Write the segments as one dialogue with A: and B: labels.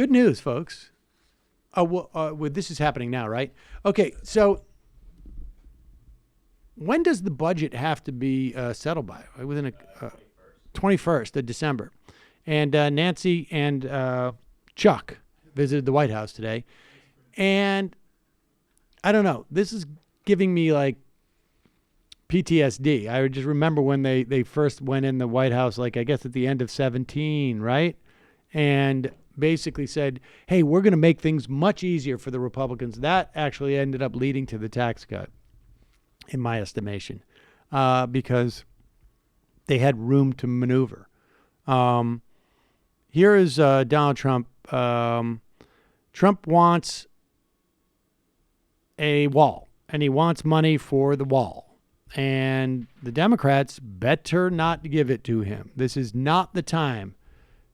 A: Good news, folks. This is happening now, right? Okay, so when does the budget have to be settled by? Within a 21st of December. And Nancy and Chuck visited the White House today. And I don't know. This is giving me like PTSD. I just remember when they first went in the White House, like I guess at the end of 2017, right? And basically said, hey, we're going to make things much easier for the Republicans. That actually ended up leading to the tax cut, in my estimation, because they had room to maneuver. Here is Donald Trump. Trump wants a wall, and he wants money for the wall. And the Democrats better not give it to him. This is not the time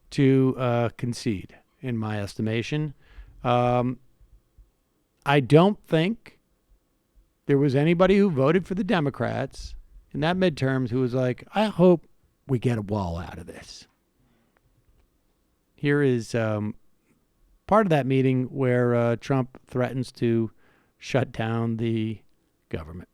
A: to concede, in my estimation. I don't think there was anybody who voted for the Democrats in that midterms who was like, I hope we get a wall out of this. Here is part of that meeting where Trump threatens to shut down the government.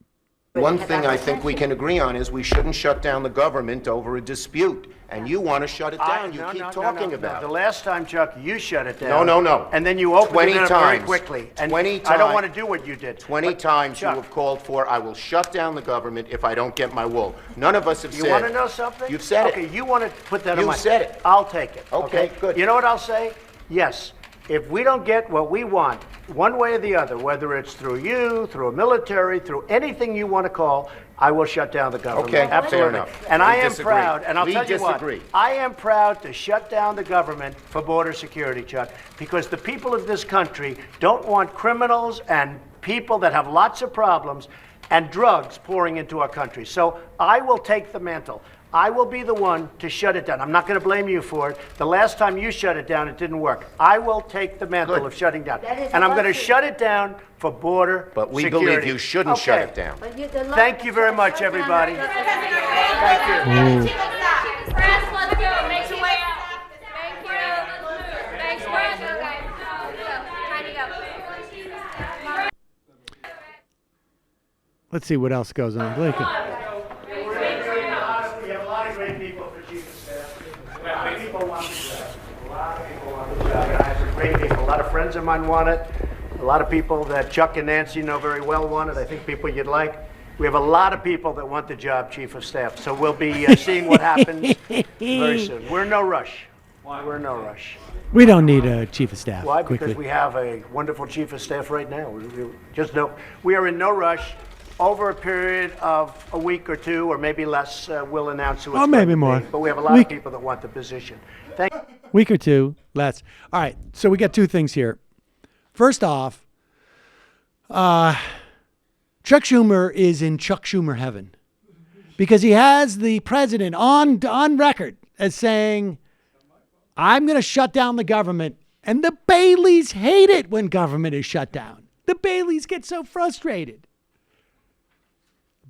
B: One thing I think we can agree on is we shouldn't shut down the government over a dispute. And you want to shut it down. You keep talking about it.
C: The last time, Chuck, you shut it down.
B: No.
C: And then you opened it up very quickly.
B: 20 times.
C: I don't want to do what you did.
B: 20 times you have called for, I will shut down the government if I don't get my wool. None of us have said.
C: You want to know something?
B: You've said it.
C: Okay, you want to put that on my...
B: You said it.
C: I'll take it.
B: Okay, good.
C: You know what I'll say? Yes. If we don't get what we want, one way or the other, whether it's through you, through a military, through anything you want to call, I will shut down the government.
B: Okay,
C: absolutely.
B: fair enough.
C: And
B: We
C: I am
B: disagree.
C: proud, and I'll
B: We
C: tell you
B: disagree.
C: what, I am proud to shut down the government for border security, Chuck, because the people of this country don't want criminals and people that have lots of problems and drugs pouring into our country. So I will take the mantle. I will be the one to shut it down. I'm not going to blame you for it. The last time you shut it down, it didn't work. I will take the mantle of shutting down. And I'm going to shut it down for border
B: But we
C: security.
B: believe you shouldn't shut it down.
C: Thank you very much, everybody. Thank you.
D: Press, let's go. Make your way out. Thank you. Thanks, Brad. Go, guys. Go. Time to go.
A: Let's see what else goes on. Blake.
C: We have a lot of great people for chief of staff. A lot of people want the job. A lot of people want the job. I have some great people. A lot of friends of mine want it. A lot of people that Chuck and Nancy know very well want it. I think people you'd like. We have a lot of people that want the job, chief of staff. So we'll be seeing what happens very soon. We're in no rush. We're in no rush.
A: We don't need a chief of staff.
C: Why?
A: Quickly.
C: Because we have a wonderful chief of staff right now. We are in no rush. Over a period of a week or two, or maybe less, we'll announce who it's
A: Oh,
C: going
A: maybe
C: to
A: more.
C: be. But we have a lot of people that want the position. Thank you.
A: Week or two, less. All right, so we got two things here. First off, Chuck Schumer is in Chuck Schumer heaven because he has the president on record as saying, I'm going to shut down the government. And the Baileys hate it when government is shut down. The Baileys get so frustrated.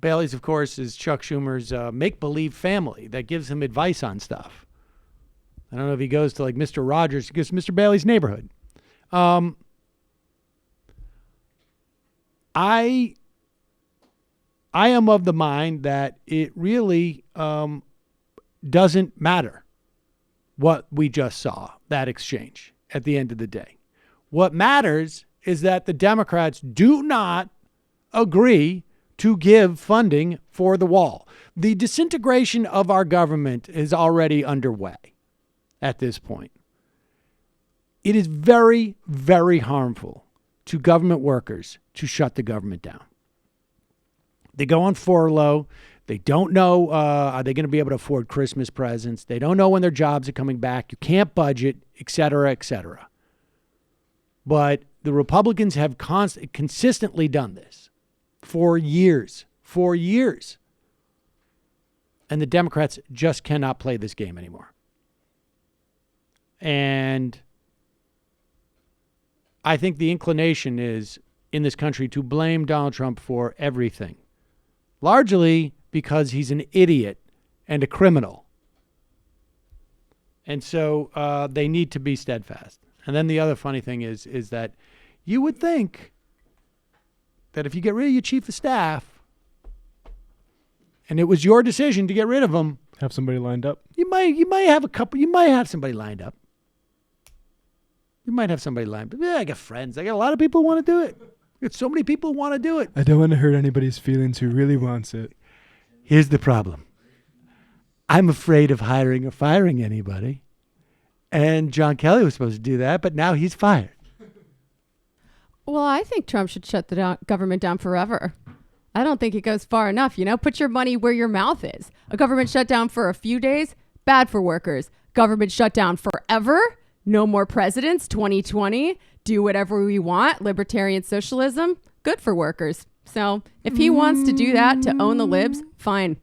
A: Baileys, of course, is Chuck Schumer's make-believe family that gives him advice on stuff. I don't know if he goes to like Mr. Rogers, he goes to Mr. Bailey's neighborhood. I am of the mind that it really doesn't matter what we just saw, that exchange at the end of the day. What matters is that the Democrats do not agree to give funding for the wall. The disintegration of our government is already underway at this point. It is very, very harmful to government workers to shut the government down. They go on furlough. They don't know, are they going to be able to afford Christmas presents? They don't know when their jobs are coming back. You can't budget, et cetera, et cetera. But the Republicans have consistently done this. For years. And the Democrats just cannot play this game anymore. And I think the inclination is in this country to blame Donald Trump for everything. Largely because he's an idiot and a criminal. And so they need to be steadfast. And then the other funny thing is that you would think that if you get rid of your chief of staff and it was your decision to get rid of him,
E: Have somebody lined up.
A: you might have somebody lined up. You might have somebody lined up. Yeah, I got friends. I got a lot of people who want to do it. I got so many people who want to do it.
E: I don't want to hurt anybody's feelings who really wants it.
A: Here's the problem. I'm afraid of hiring or firing anybody. And John Kelly was supposed to do that, but now he's fired.
F: Well, I think Trump should shut the government down forever. I don't think it goes far enough. Put your money where your mouth is. A government shutdown for a few days, bad for workers. Government shutdown forever, no more presidents, 2020, do whatever we want, libertarian socialism, good for workers. So if he wants to do that to own the libs, fine.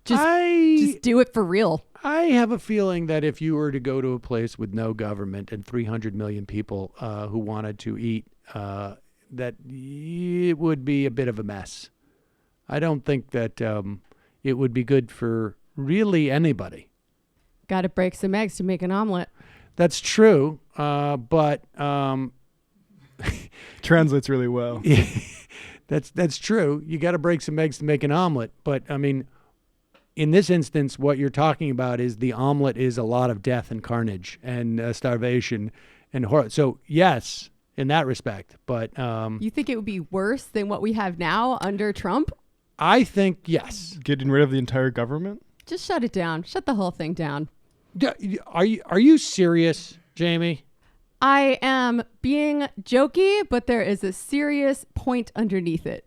F: Just do it for real.
A: I have a feeling that if you were to go to a place with no government and 300 million people who wanted to eat, that it would be a bit of a mess. I don't think that it would be good for really anybody.
F: Got to break some eggs to make an omelet.
A: That's true, but
E: Translates really well.
A: that's true. You got to break some eggs to make an omelet. But I mean, in this instance, what you're talking about is the omelet is a lot of death and carnage and starvation and horror. So yes, in that respect. But
F: you think it would be worse than what we have now under Trump?
A: I think yes.
E: Getting rid of the entire government?
F: Just shut it down. Shut the whole thing down.
A: Are you serious, Jamie?
F: I am being jokey, but there is a serious point underneath it.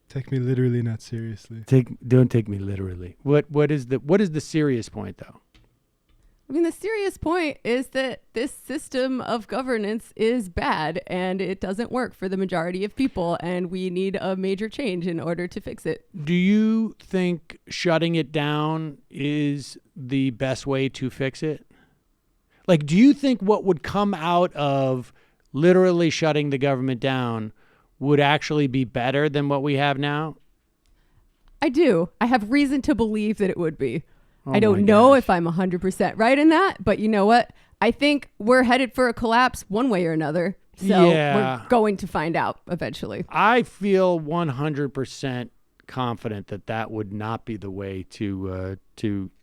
E: Take me literally, not seriously.
A: Don't take me literally. What is the serious point though?
F: I mean, the serious point is that this system of governance is bad and it doesn't work for the majority of people, and we need a major change in order to fix it.
A: Do you think shutting it down is the best way to fix it? Like, do you think what would come out of literally shutting the government down would actually be better than what we have now?
F: I do. I have reason to believe that it would be.
A: Oh
F: I don't know if I'm 100% right in that, but you know what? I think we're headed for a collapse one way or another. So we're going to find out eventually.
A: I feel 100% confident that would not be the way to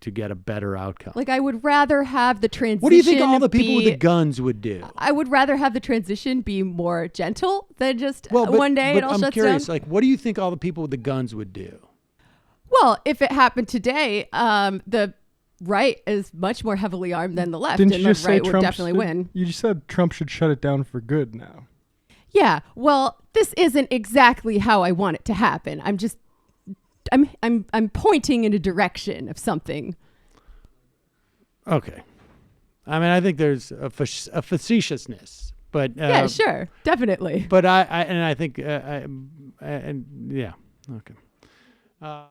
A: get a better outcome.
F: Like, I would rather have the transition.
A: What do you think all the people with the guns would do?
F: I would rather have the transition be more gentle than just one day it all shuts down.
A: I'm curious, like, what do you think all the people with the guns would do?
F: Well, if it happened today, the right is much more heavily armed than the left,
E: Didn't
F: and
E: you just
F: the right
E: say
F: would
E: Trump
F: definitely win.
E: You just said Trump should shut it down for good now.
F: Yeah, well, this isn't exactly how I want it to happen. I'm pointing in a direction of something.
A: Okay. I mean, I think there's a facetiousness, but
F: yeah, sure, definitely.
A: But I think yeah, okay.